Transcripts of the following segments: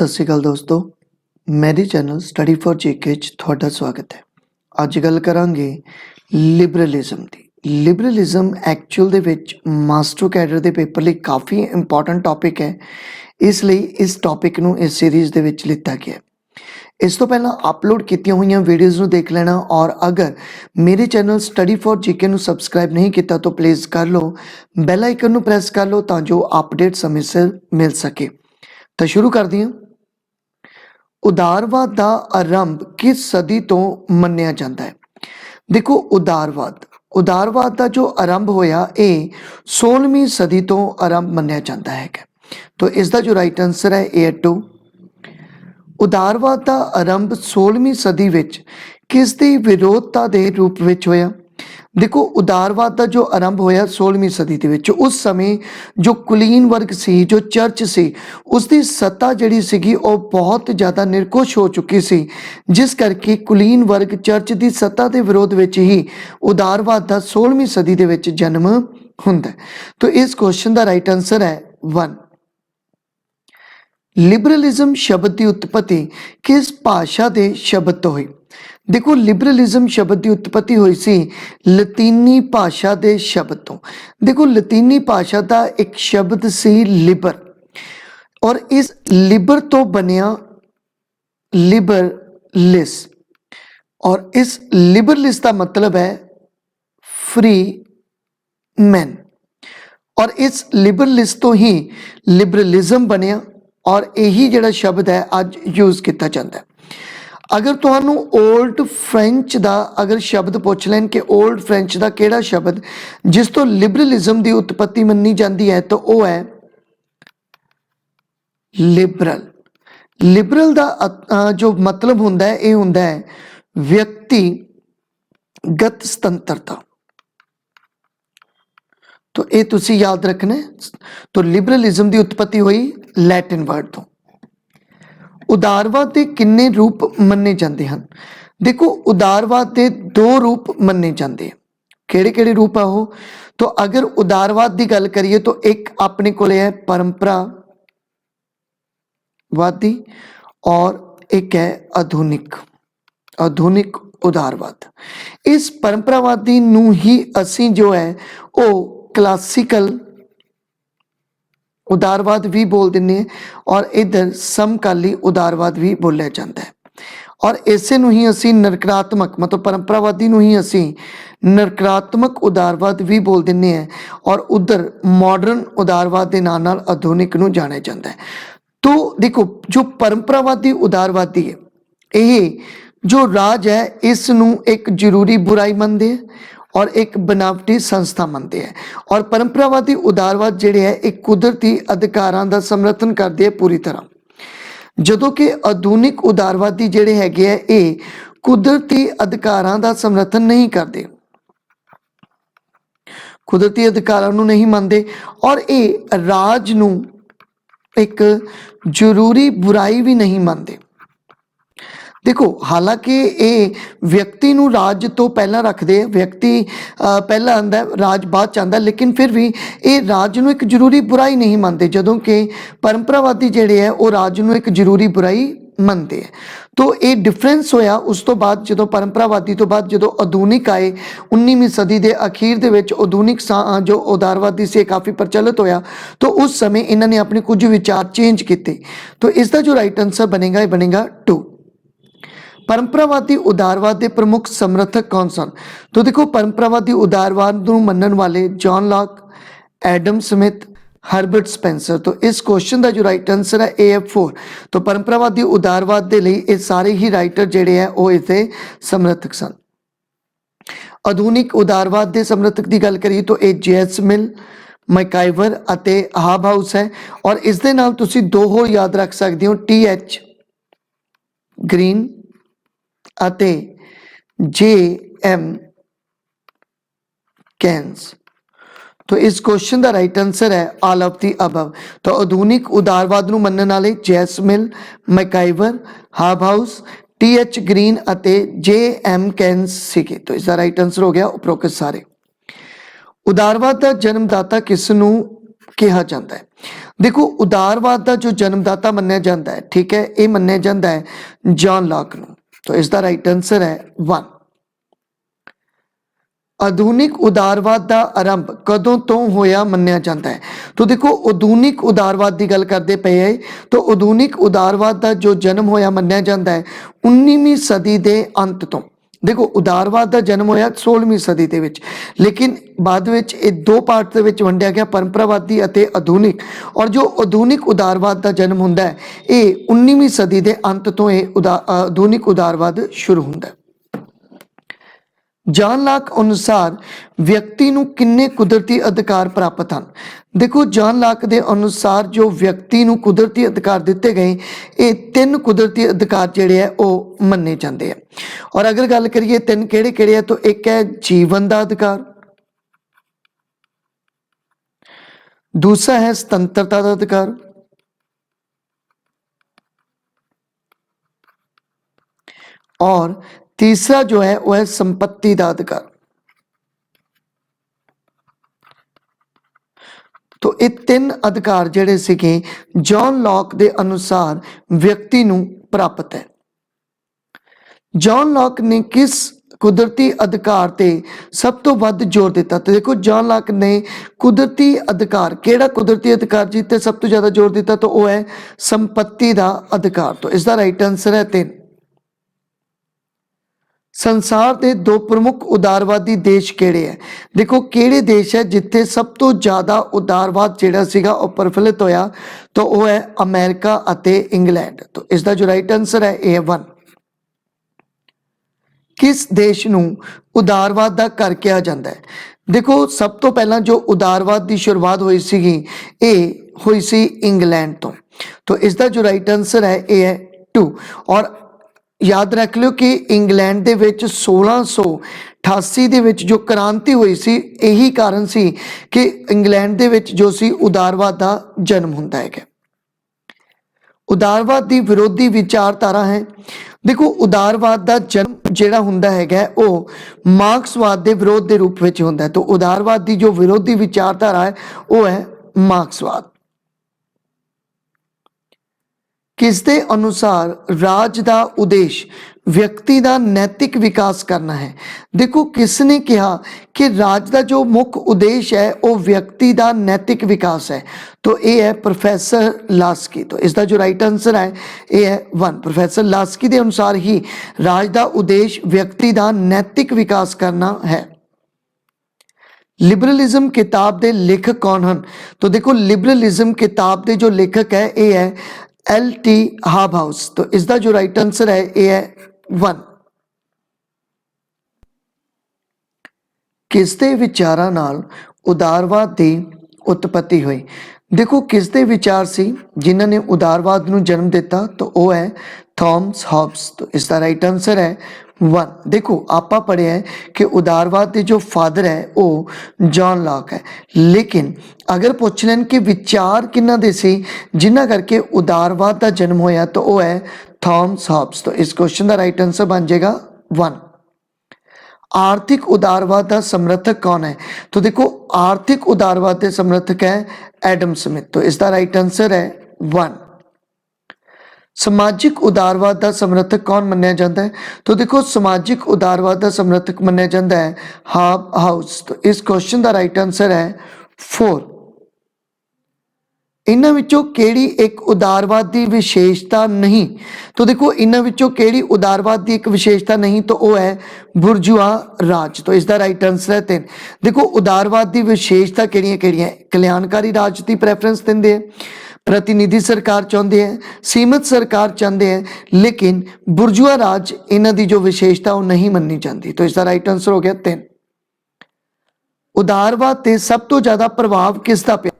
सत श्री अकाल दोस्तों, मेरे चैनल स्टडी फॉर जीके ਤੁਹਾਡਾ स्वागत है। ਅੱਜ ਗੱਲ ਕਰਾਂਗੇ ਲਿਬਰਲਿਜ਼ਮ ਦੀ। ਲਿਬਰਲਿਜ਼ਮ ਐਕਚੁਅਲ ਦੇ ਵਿੱਚ ਮਾਸਟਰ ਕੈਡਰ ਦੇ ਪੇਪਰ ਲਈ ਕਾਫੀ ਇੰਪੋਰਟੈਂਟ ਟੌਪਿਕ ਹੈ, ਇਸ ਲਈ ਇਸ ਟੌਪਿਕ ਨੂੰ ਇਸ ਸੀਰੀਜ਼ ਦੇ ਵਿੱਚ ਲਿੱਤਾ ਗਿਆ। ਇਸ ਤੋਂ ਪਹਿਲਾਂ ਅਪਲੋਡ ਕੀਤੀਆਂ ਹੋਈਆਂ ਵੀਡੀਓਜ਼ ਨੂੰ ਦੇਖ ਲੈਣਾ ਔਰ ਅਗਰ ਮੇਰੇ ਚੈਨਲ ਸਟੱਡੀ ਫॉर जीके ਨੂੰ ਸਬਸਕ੍ਰਾਈਬ नहीं ਕੀਤਾ ਤਾਂ ਪਲੀਜ਼ ਕਰ ਲਓ, ਬੈਲ ਆਈਕਨ ਨੂੰ ਪ੍ਰੈਸ ਕਰ ਲਓ ਤਾਂ ਜੋ ਅਪਡੇਟ ਸਮੇਂ ਸਿਰ ਮਿਲ ਸਕੇ। ਤਾਂ ਸ਼ੁਰੂ ਕਰਦੇ ਹਾਂ। ਉਦਾਰਵਾਦ ਦਾ ਆਰੰਭ ਕਿਸ ਸਦੀ ਤੋਂ ਮੰਨਿਆ ਜਾਂਦਾ ਹੈ? ਦੇਖੋ, ਉਦਾਰਵਾਦ ਦਾ ਜੋ ਆਰੰਭ ਹੋਇਆ ਇਹ 16ਵੀਂ ਸਦੀ ਤੋਂ ਆਰੰਭ ਮੰਨਿਆ ਜਾਂਦਾ ਹੈ। ਤਾਂ ਇਸ ਦਾ ਜੋ ਰਾਈਟ ਆਨਸਰ ਹੈ ਇਹ 2। ਉਦਾਰਵਾਦ ਦਾ ਆਰੰਭ 16ਵੀਂ ਸਦੀ ਵਿੱਚ ਕਿਸ ਦੀ ਵਿਰੋਧਤਾ ਦੇ ਰੂਪ ਵਿੱਚ ਹੋਇਆ? देखो, उदारवाद का जो आरंभ होया 16वीं सदी के विच, उस समय जो कुलीन वर्ग सी, जो चर्च सी, उसकी सत्ता जिहड़ी सीगी वो बहुत ज़्यादा निरकुश हो चुकी सी, जिस करके कुलीन वर्ग चर्च की सत्ता के विरोध में ही उदारवाद का 16वीं सदी के विच जन्म हुंदा है। तो इस क्वेश्चन का राइट आंसर है 1। लिबरलिज्म शब्द की उत्पत्ति किस भाषा के शब्द तो हुई? देखो, लिबरलिज्म शब्द की उत्पत्ति हुई सी लतीनी भाषा के शब्द तो। देखो, लतीनी भाषा का एक शब्द सी लिबर, और इस लिबर तो बनिया लिबरलिस, और इस लिबरलिस का मतलब है फ्री मैन, और इस लिबरलिस तो ही लिबरलिज्म बनिया और यही जिहड़ा शब्द है अज यूज़ किया जाता है। अगर तुहानू ओल्ड फ्रेंच का अगर शब्द पूछ लैन कि ओल्ड फ्रेंच का किहड़ा शब्द जिस तो लिबरलिज्म की उत्पत्ति मन्नी जाती है तो वह है लिबरल। लिबरल का जो मतलब हुंदा है यह हुंदा है व्यक्तिगत स्वतंत्रता। तो ये तुसी याद रखना है। तो लिबरलिज्म की उत्पत्ति हुई लैटिन वर्ड तो। उदारवाद के किन्ने रूप मन्ने जाते हैं? देखो, उदारवाद के 2 रूप मन्ने जाते हैं। किहड़े-किहड़े रूप है वो? तो अगर उदारवाद की गल करिए तो एक अपने कोले है परंपरावादी और एक है आधुनिक उदारवाद। इस परंपरावादी नूं ही असीं जो है वो क्लासिकल उदारवाद भी बोल दें और इधर समकाली उदारवाद भी बोलिया जाता है। और इसे नूं ही असी नकारात्मक मतलब परंपरावादी नूं ही असी नकारात्मक उदारवाद भी बोल दें हैं, और उधर मॉडर्न उदारवाद के नाम नाल आधुनिक नूं जाने जाता है। तो देखो, जो परंपरावादी उदारवादी है ये जो राज है इस नूं एक जरूरी बुराई मनते हैं और एक बनावटी संस्था मनते हैं, और परंपरावादी उदारवाद जिहड़े है एक कुदरती अधिकारां दा समर्थन करते हैं पूरी तरह। जदों कि आधुनिक उदारवादी जिहड़े हैगे है ये कुदरती अधिकारां दा समर्थन नहीं करते, कुदरती अधिकारां नूं नहीं मानते, और ये राज नूं एक जरूरी बुराई भी नहीं मानते। देखो, हालांकि ये व्यक्ति नूं राज तो पहला रखते हैं, व्यक्ति पहला आंदा राज बाद च आंदा, लेकिन फिर भी ये राज नूं एक जरूरी बुराई नहीं मानते, जदों कि परंपरावादी जिहड़े है वो राज नूं एक जरूरी बुराई मनते हैं। तो ये डिफरेंस होया उस तो बाद जदों परंपरावादी तो बाद जदों आधुनिक आए 19वीं सदी के अखीर दे विच आधुनिक जो उदारवादी से काफ़ी प्रचलित होया, तो उस समय इन्होंने अपने कुछ विचार चेंज किए। तो इसका जो राइट आंसर बनेगा ये बनेगा 2। परंपरावादी उदारवाद के प्रमुख समर्थक कौन सन? तो देखो, परंपरावादी उदारवाद को मनन वाले John Locke, Adam Smith, Herbert Spencer. तो इस क्वेश्चन का जो राइट आंसर है ए 4। तो परंपरावादी उदारवाद के लिए ये सारे ही राइटर जिहड़े है वो इसके समर्थक सन। आधुनिक उदारवाद के समर्थक की गल करिए तो ये जेएस मिल, मैकाइवर अते हाबहाउस है, और इस दे नाल तुसी 2 होर याद रख सकते हो, TH ग्रीन अते JM कैन्स। तो इस क्वेश्चन का राइट आंसर है ऑल ऑफ दी अबव। तो आधुनिक उदारवाद नूं मनन वाले जेएस मिल, मैकाइवर, हाबहाउस, TH ग्रीन अते JM कैन्स सीगे। तो इसका राइट आंसर हो गया उपरोक्त सारे। उदारवाद का जन्मदाता किस नूं ਕਿਹਾ ਜਾਂਦਾ ਹੈ। ਦੇਖੋ ਉਦਾਰਵਾਦ ਦਾ ਜੋ ਜਨਮਦਾਤਾ ਮੰਨਿਆ ਜਾਂਦਾ ਹੈ, ਠੀਕ ਹੈ, ਇਹ ਮੰਨਿਆ ਜਾਂਦਾ ਹੈ ਜੌਨ ਲਾਕ ਨੂੰ। ਤਾਂ ਇਸ ਦਾ ਰਾਈਟ ਆਨਸਰ ਹੈ 1। ਆਧੁਨਿਕ ਉਦਾਰਵਾਦ ਦਾ ਆਰੰਭ ਕਦੋਂ ਤੋਂ ਹੋਇਆ ਮੰਨਿਆ ਜਾਂਦਾ ਹੈ? ਤਾਂ ਦੇਖੋ ਆਧੁਨਿਕ ਉਦਾਰਵਾਦ ਦੀ ਗੱਲ ਕਰਦੇ ਪਏ ਹੈ, ਤਾਂ ਆਧੁਨਿਕ ਉਦਾਰਵਾਦ ਦਾ ਜੋ ਜਨਮ ਹੋਇਆ ਮੰਨਿਆ ਜਾਂਦਾ ਹੈ 19ਵੀਂ ਸਦੀ ਦੇ ਅੰਤ ਤੋਂ। ਦੇਖੋ ਉਦਾਰਵਾਦ ਦਾ ਜਨਮ ਹੋਇਆ 16ਵੀਂ ਸਦੀ ਦੇ ਵਿੱਚ, ਲੇਕਿਨ ਬਾਅਦ ਵਿੱਚ ਇਹ ਦੋ ਪਾਰਟ ਦੇ ਵਿੱਚ ਵੰਡਿਆ ਗਿਆ, ਪਰੰਪਰਾਵਾਦੀ ਅਤੇ ਆਧੁਨਿਕ। ਔਰ ਜੋ ਆਧੁਨਿਕ ਉਦਾਰਵਾਦ ਦਾ ਜਨਮ ਹੁੰਦਾ ਹੈ ਇਹ 19ਵੀਂ ਸਦੀ ਦੇ ਅੰਤ ਤੋਂ ਇਹ ਆਧੁਨਿਕ ਉਦਾਰਵਾਦ ਸ਼ੁਰੂ ਹੁੰਦਾ ਹੈ। ਜੌਨ ਲਾਕ ਅਨੁਸਾਰ ਵਿਅਕਤੀ ਨੂੰ ਕਿੰਨੇ ਕੁਦਰਤੀ ਅਧਿਕਾਰ ਪ੍ਰਾਪਤ ਹਨ? ਦੇਖੋ ਜੌਨ ਲਾਕ ਦੇ ਅਨੁਸਾਰ ਜੋ ਵਿਅਕਤੀ ਨੂੰ ਕੁਦਰਤੀ ਅਧਿਕਾਰ ਦਿੱਤੇ ਗਏ, ਇਹ 3 ਕੁਦਰਤੀ ਅਧਿਕਾਰ ਜਿਹੜੇ ਆ ਉਹ ਮੰਨੇ ਜਾਂਦੇ ਆ। ਔਰ ਅਗਰ ਗੱਲ ਕਰੀਏ 3 ਕਿਹੜੇ ਕਿਹੜੇ ਆ, ਤਾਂ ਇੱਕ ਹੈ ਜੀਵਨ ਦਾ ਅਧਿਕਾਰ, ਦੂਸਰਾ ਹੈ ਸੁਤੰਤਰਤਾ ਦਾ ਅਧਿਕਾਰ, और तीसरा जो है वो है संपत्ति का अधिकार। तो ये 3 अधिकार ਜਿਹੜੇ ਸੀਗੇ ਜੌਨ ਲੌਕ ਦੇ ਅਨੁਸਾਰ ਵਿਅਕਤੀ ਨੂੰ ਪ੍ਰਾਪਤ ਹੈ। ਜੌਨ ਲੌਕ ਨੇ ਕਿਸ ਕੁਦਰਤੀ ਅਧਿਕਾਰ ਤੇ ਸਭ ਤੋਂ ਵੱਧ ਜ਼ੋਰ ਦਿੱਤਾ? ਤੇ ਦੇਖੋ ਜੌਨ ਲੌਕ ਨੇ ਕੁਦਰਤੀ ਅਧਿਕਾਰ, ਕਿਹੜਾ ਕੁਦਰਤੀ ਅਧਿਕਾਰ ਜੀ ਤੇ ਸਭ ਤੋਂ ਜ਼ਿਆਦਾ ਜ਼ੋਰ ਦਿੱਤਾ? ਤਾਂ ਉਹ ਹੈ ਸੰਪत्ति ਦਾ ਅਧਿਕਾਰ। तो इसका राइट आंसर है 3। संसार के 2 प्रमुख उदारवादी देश किहड़े है? देखो किहड़े देश है जिथे सब तो ज़्यादा उदारवाद जिहड़ा सीगा वो प्रफुल्लित होया? तो वो है अमेरिका अते इंग्लैंड। तो इसका जो राइट आंसर है ए 1। किस देश नूं उदारवाद का घर कहा जाता है? देखो सब तो पहला जो उदारवाद की शुरुआत हुई सीगी ये हुई सी इंग्लैंड तो इसका जो राइट आंसर है ए है 2। और याद रख लो कि इंग्लैंड ਦੇ ਵਿੱਚ 1688 ਦੇ ਵਿੱਚ ਜੋ ਕ੍ਰਾਂਤੀ ਹੋਈ ਸੀ, ਇਹੀ ਕਾਰਨ ਸੀ ਕਿ ਇੰਗਲੈਂਡ ਦੇ ਵਿੱਚ ਜੋ ਸੀ ਉਦਾਰਵਾਦ ਦਾ ਜਨਮ ਹੁੰਦਾ ਹੈ। ਉਦਾਰਵਾਦ ਦੀ ਵਿਰੋਧੀ ਵਿਚਾਰਧਾਰਾ ਹੈ। ਦੇਖੋ ਉਦਾਰਵਾਦ ਦਾ ਜਨਮ ਜਿਹੜਾ ਹੁੰਦਾ ਹੈਗਾ ਉਹ ਮਾਰਕਸਵਾਦ ਦੇ ਵਿਰੋਧ ਦੇ ਰੂਪ ਵਿੱਚ ਹੁੰਦਾ ਹੈ। ਤਾਂ ਉਦਾਰਵਾਦ ਦੀ ਜੋ ਵਿਰੋਧੀ ਵਿਚਾਰਧਾਰਾ ਹੈ ਉਹ ਹੈ ਮਾਰਕਸਵਾਦ। किस दे अनुसार राज का उद्देश्य व्यक्ति का नैतिक विकास करना है? देखो किसने कहा कि राज का जो मुख्य उद्देश्य है वो व्यक्ति का नैतिक विकास है? तो ये है प्रोफैसर लास्की। तो इसका जो राइट आंसर है ये है 1। प्रोफैसर लास्की के अनुसार ही राज का उद्देश्य व्यक्ति का नैतिक विकास करना है। लिबरलिज्म किताब के लेखक कौन हैं? तो देखो लिबरलिज्म किताब के जो लेखक है ये है LT हाबहाउस। तो इसका जो राइट आंसर है ये है 1। किस दे विचारां नाल उदारवाद की उत्पत्ति हुई? देखो किस दे विचार सी जिन्हां ने उदारवाद नूं जन्म दिता? तो वो है थॉमस हॉब्स। तो इसका राइट आंसर है 1। देखो आपा पढ़े है कि उदारवाद के जो फादर है वो जॉन लॉक है, लेकिन अगर पूछ लें कि विचार किन्हां दे सी जिन्हां करके उदारवाद का जन्म होया? तो वो है थॉमस हॉब्स। तो इस क्वेश्चन का राइट आंसर बन जाएगा 1। आर्थिक उदारवाद का समर्थक कौन है? तो देखो आर्थिक उदारवाद के समर्थक है एडम स्मिथ। तो इसका राइट आंसर है 1। समाजिक उदारवाद का समर्थक कौन मन्या जाता है? तो देखो समाजिक उदारवाद का समर्थक मन्या जाता है हाबहाउस। तो इस क्वेश्चन का राइट आंसर है 4। इन्हां विचों केड़ी एक उदारवाद की विशेषता नहीं? तो देखो इन्हां विचों केड़ी उदारवाद की एक विशेषता नहीं? तो वो है बुर्जुआ राज। तो इसका राइट आंसर है 3। देखो उदारवाद की विशेषता किहड़ियां-किहड़ियां? कल्याणकारी राज की प्रैफरेंस दिंदे है, प्रतिनिधि सरकार चाहते हैं, सीमित सरकार चाहते हैं, लेकिन बुर्जुआ राज इन्हां दी जो विशेषता वो नहीं मन्नी जाती। तो इसका राइट आंसर हो गया 3। उदारवाद ते सब तो ज़्यादा प्रभाव किसका पिया?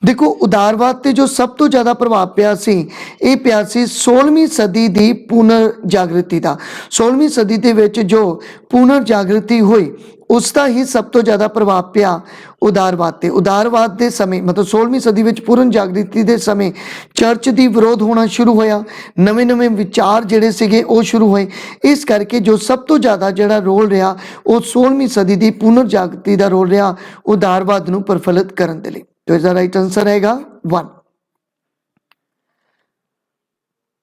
देखो उदारवाद ते जो सब तो ज़्यादा प्रभाव पिया सी ये पिया सी 16वीं सदी की पुनर जागृति का। 16वीं सदी के विच जो पुनर जागृति हुई उसका ही सब तो ज़्यादा प्रभाव पिया उदारवाद ते। उदारवाद के समय मतलब 16वीं सदी में पुनर जागृति के समय चर्च की विरोध होना शुरू होया, नवे नवे विचार जिहड़े सीगे वो शुरू होए। इस करके जो सब तो ज़्यादा जिहड़ा रोल रहा वो 16वीं सदी की पुनर जागृति का रोल रहा उदारवाद नूं प्रफुल्लित करन दे लई। तो इसका राइट आंसर रहेगा 1।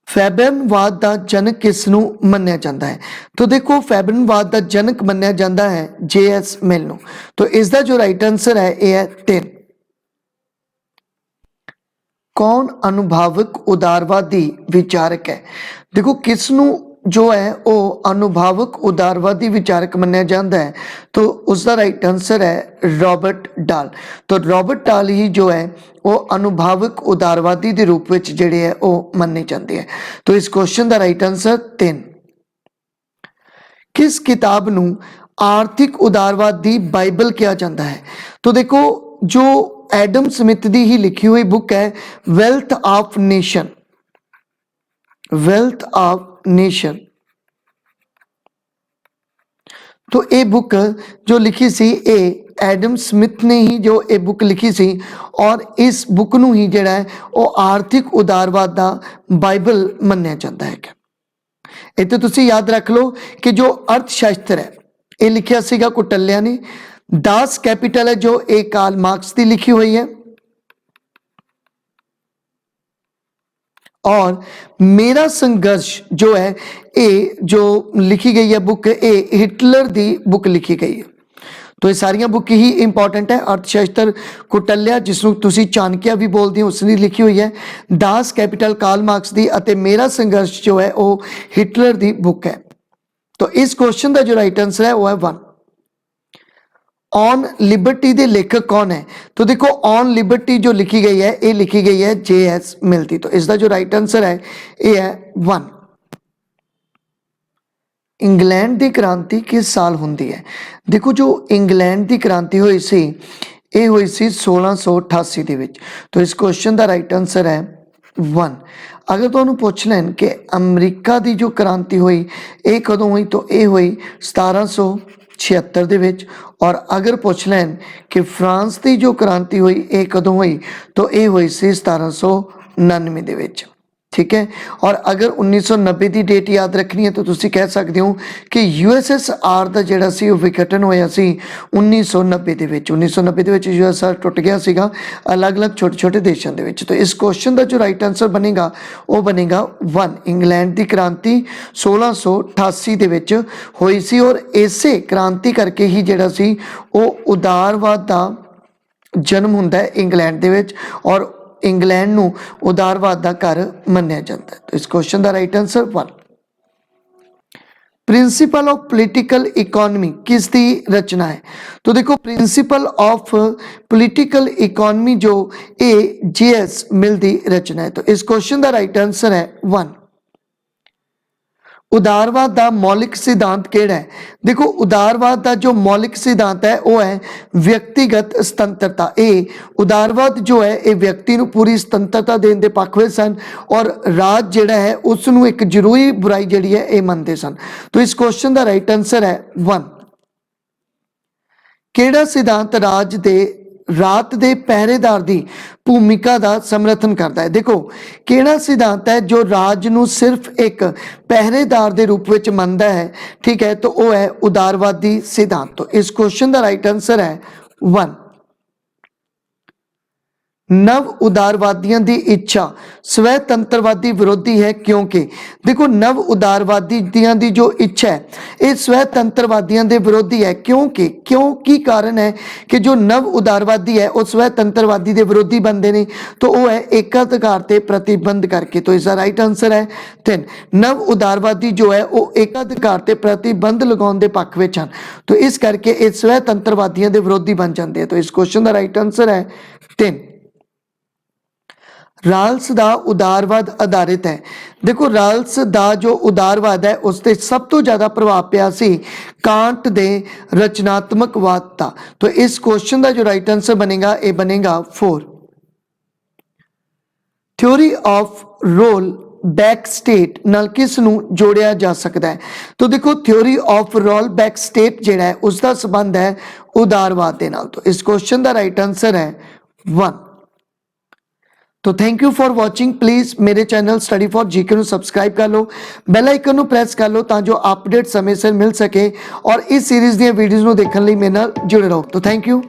फैबनवाद का जनक किसनों मन्निया जाता है? तो देखो फैबनवाद का जनक मन्निया जाता है JS मिल नूं। तो इसका जो राइट आंसर है यह है 3। कौन अनुभवक उदारवादी विचारक है? देखो किसनों जो है वो अनुभवक उदारवादी विचारक मन्निया जाता है, तो उसका राइट आंसर है रॉबर्ट डाल। तो रॉबर्ट डाल ही जो है वो अनुभवक उदारवादी के रूप में जिहड़े है वो मन्ने जाते हैं। तो इस क्वेश्चन का राइट आंसर 3। किस किताब नूं आर्थिक उदारवाद की बाइबल कहा जाता है? तो देखो जो एडम स्मिथ की ही लिखी हुई बुक है wealth of nation, wealth of nation. तो ये बुक जो लिखी सी ए एडम स्मिथ ने ही जो ये बुक लिखी सी, और इस बुक नूं ही जिहड़ा है वो आर्थिक उदारवाद का बाइबल मन्निया जाता है। इत्थे तुसीं याद रख लो कि जो अर्थशास्त्र है ये लिखिया सीगा कुटलिया ने। दास कैपिटल है जो ए कार्ल मार्क्स की लिखी हुई है, और मेरा संघर्ष जो है ये जो लिखी गई है बुक ये हिटलर की बुक लिखी गई है। तो ये सारियां बुक ही इंपॉर्टेंट है। अर्थशास्त्र कुटलिया जिसनों तुसी चाणक्य भी बोलते हो उसने लिखी हुई है, दास कैपिटल कार्ल मार्क्स की, अते मेरा संघर्ष जो है वो हिटलर की बुक है। तो इस क्वेश्चन का जो राइट आंसर है वो है 1। ऑन लिबर्टी के लेखक कौन है? तो देखो ऑन लिबर्टी जो लिखी गई है ये लिखी गई है JS मिल की। तो इसका जो राइट आंसर है ये है 1। इंग्लैंड की क्रांति किस साल होंदी है? देखो जो इंग्लैंड की क्रांति हुई सी ये हुई सी 1688 दे विच। तो इस क्वेश्चन का राइट आंसर है 1। अगर तुहानूं पुछ लैन कि अमरीका की जो क्रांति हुई ये कदों हुई, तो ये हुई 1776 दे विच। और अगर पुछ लैन कि फ्रांस की जो क्रांति हुई ये कदों हुई, तो ये हुई सी 1799 दे विच। ठीक है। और अगर 1990 की डेट याद रखनी है तो तुसी कह सकते हो कि USSR का जिहड़ा सी विघटन होया सी 1990 दे विच। 1990 दे विच USSR टुट गया सीगा अलग अलग छोटे छोटे देशों के विच। तो इस क्वेश्चन का जो राइट आंसर बनेगा वो बनेगा 1। इंग्लैंड की क्रांति 1688 दे विच हुई सी, और इसे क्रांति करके ही जिहड़ा सी वो उदारवाद का जन्म हुंदा है इंग्लैंड दे विच, और इंग्लैंड नूं उदारवाद का घर मन्निया जाता है। तो इस क्वेश्चन का right answer 1। Principle of political economy किसकी रचना है? तो देखो प्रिंसिपल ऑफ पॉलिटिकल इकोनॉमी जो JS मिल की रचना है। तो इस क्वेश्चन का राइट आंसर है 1। उदारवाद का मौलिक सिद्धांत केड़ा है? देखो उदारवाद का जो मौलिक सिद्धांत है वो है व्यक्तिगत स्वतंत्रता। ये उदारवाद जो है ये व्यक्ति को पूरी स्वतंत्रता देने के पक्ष में सन, और राज जिहड़ा है उसनों एक जरूरी बुराई जिहड़ी है ये मनते सन। तो इस क्वेश्चन का राइट आंसर है 1। केड़ा सिद्धांत राज दे रात दे पहरेदार की भूमिका का समर्थन करता है? देखो केड़ा सिद्धांत है जो राज नूं सिर्फ एक पहरेदार के रूप में मानता है? ठीक है, तो वह है उदारवादी सिद्धांत। तो इस क्वेश्चन का राइट आंसर है 1। नव उदारवादियों की इच्छा स्वतंत्रवादी विरोधी है क्योंकि? देखो नव उदारवादियों की जो इच्छा है ये स्वतंत्रवादियों के विरोधी है क्योंकि क्यों की कारण है कि जो नव उदारवादी है वो स्वतंत्रवादी के विरोधी बनते हैं, तो वह है एकाधिकार से प्रतिबंध करके। तो इसका राइट आंसर है 3। नव उदारवादी जो है वो एकाधिकार से प्रतिबंध लगाने के पक्ष में हैं, तो इस करके ये स्वतंत्रवादियों के विरोधी बन जाते हैं। तो इस क्वेश्चन का राइट आंसर है 3। राल्स का उदारवाद आधारित है? देखो राल्स का जो उदारवाद है उस पर सब तो ज़्यादा प्रभाव पिया सी कांट दे रचनात्मकवाद का। तो इस क्वेश्चन का जो राइट आंसर बनेगा ये बनेगा 4। Theory of roll back state नाल किस नूं जोड़िया जा सकता है? तो देखो theory of roll back state जिहड़ा है उसका संबंध है उदारवाद के नाल। तो इस क्वेश्चन का राइट आंसर है 1। तो thank you for watching. Please मेरे चैनल स्टडी फॉर जीके को सब्सक्राइब कर लो, बैल आइकन को प्रेस कर लो ताकि अपडेट समय से मिल सके, और इस सीरीज़ दी वीडियोज़ को देखने लिए मेरे नाल जुड़े रहो। तो थैंक यू।